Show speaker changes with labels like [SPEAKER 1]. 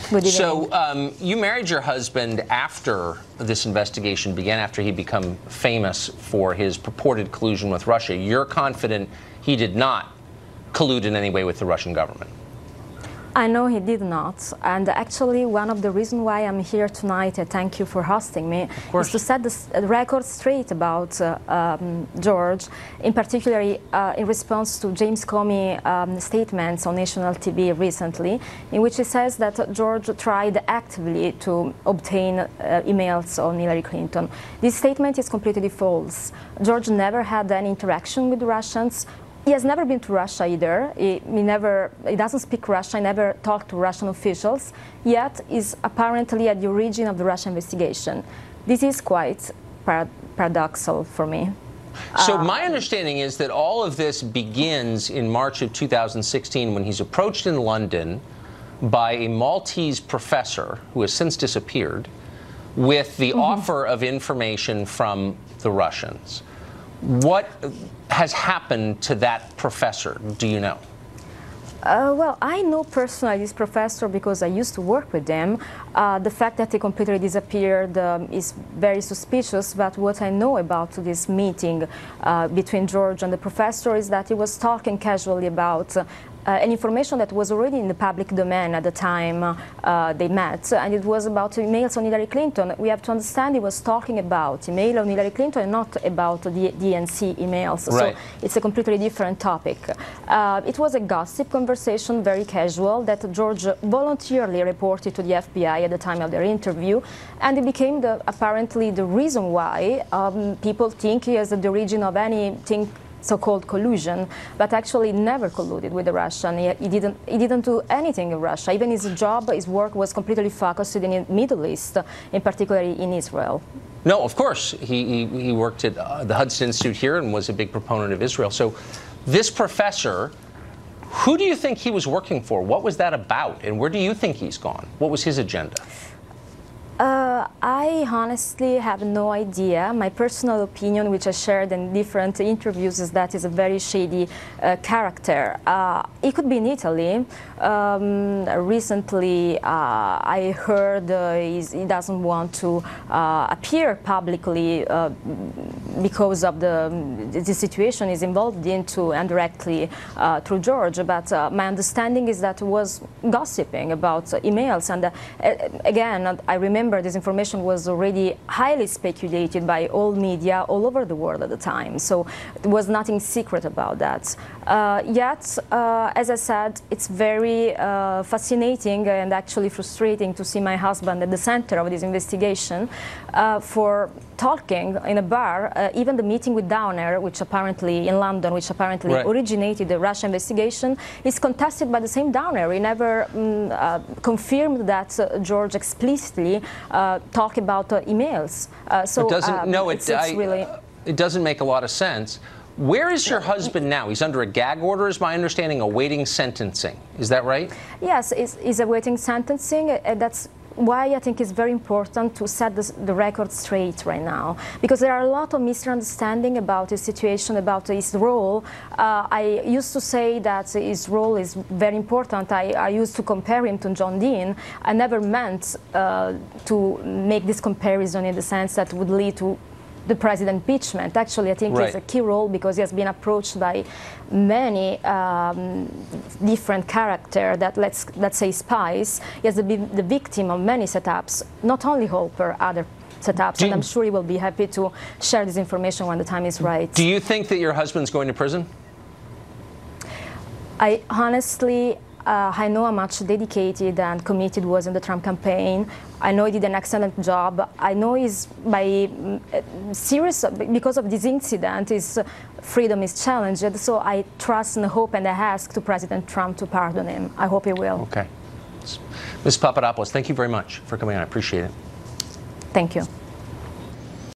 [SPEAKER 1] Good evening.
[SPEAKER 2] So you married your husband after this investigation began, after he became famous for his purported collusion with Russia. You're confident he did not collude in any way with the Russian government?
[SPEAKER 1] I know he did not, and actually one of the reasons why I'm here tonight, and thank you for hosting me, is to set the record straight about George, in particular in response to James Comey statements on national TV recently, in which he says that George tried actively to obtain emails on Hillary Clinton. This statement is completely false. George never had any interaction with the Russians. He has never been to Russia either. He doesn't speak Russian, never talked to Russian officials, yet is apparently at the origin of the Russia investigation. This is quite paradoxical for me.
[SPEAKER 2] So my understanding is that all of this begins in March of 2016 when he's approached in London by a Maltese professor who has since disappeared with the offer of information from the Russians. What has happened to that professor, do you know?
[SPEAKER 1] Well, I know personally this professor because I used to work with them. The fact that he completely disappeared is very suspicious, but what I know about this meeting between George and the professor is that he was talking casually about an information that was already in the public domain at the time they met, and it was about emails on Hillary Clinton. We have to understand he was talking about email on Hillary Clinton and not about the DNC emails.
[SPEAKER 2] Right.
[SPEAKER 1] So it's a completely different topic. It was a gossip conversation, very casual, that George voluntarily reported to the FBI at the time of their interview, and it became apparently the reason why people think he is at the origin of anything so-called collusion, but actually never colluded with the Russian. He didn't do anything in Russia. Even his job, his work was completely focused in the Middle East, in particular in Israel.
[SPEAKER 2] No, of course. He worked at the Hudson Institute here and was a big proponent of Israel. So this professor, who do you think he was working for? What was that about? And where do you think he's gone? What was his agenda?
[SPEAKER 1] I honestly have no idea. My personal opinion, which I shared in different interviews, is that he's a very shady character. He could be in Italy. Recently, I heard he doesn't want to appear publicly because of the situation he's involved into indirectly through George. But my understanding is that he was gossiping about emails. And again, I remember this information was already highly speculated by all media all over the world at the time, so there was nothing secret about that. Yet, as I said, it's very fascinating and actually frustrating to see my husband at the center of this investigation for talking in a bar. Even the meeting with Downer, which apparently in London, which apparently originated the Russia investigation, is contested by the same Downer. He never confirmed that George explicitly talked about emails. So
[SPEAKER 2] it doesn't make a lot of sense. Where is your husband now? He's under a gag order, is my understanding, awaiting sentencing. Is that right? Yes,
[SPEAKER 1] he's awaiting sentencing. That's why I think it's very important to set the record straight right now, because there are a lot of misunderstanding about his situation, about his role. I used to say that his role is very important. I used to compare him to John Dean. I never meant to make this comparison in the sense that would lead to the president impeachment. Actually, I think it's a key role because he has been approached by many different characters that, let's say, spies. He has been the victim of many setups, not only Hopper, other setups, and I'm sure he will be happy to share this information when the time is right.
[SPEAKER 2] Do you think that your husband's going to prison?
[SPEAKER 1] I honestly, I know how much dedicated and committed he was in the Trump campaign. I know he did an excellent job. I know he's because of this incident, his freedom is challenged. So I trust and hope and I ask to President Trump to pardon him. I hope he will.
[SPEAKER 2] Okay. Ms. Papadopoulos, thank you very much for coming on. I appreciate it.
[SPEAKER 1] Thank you.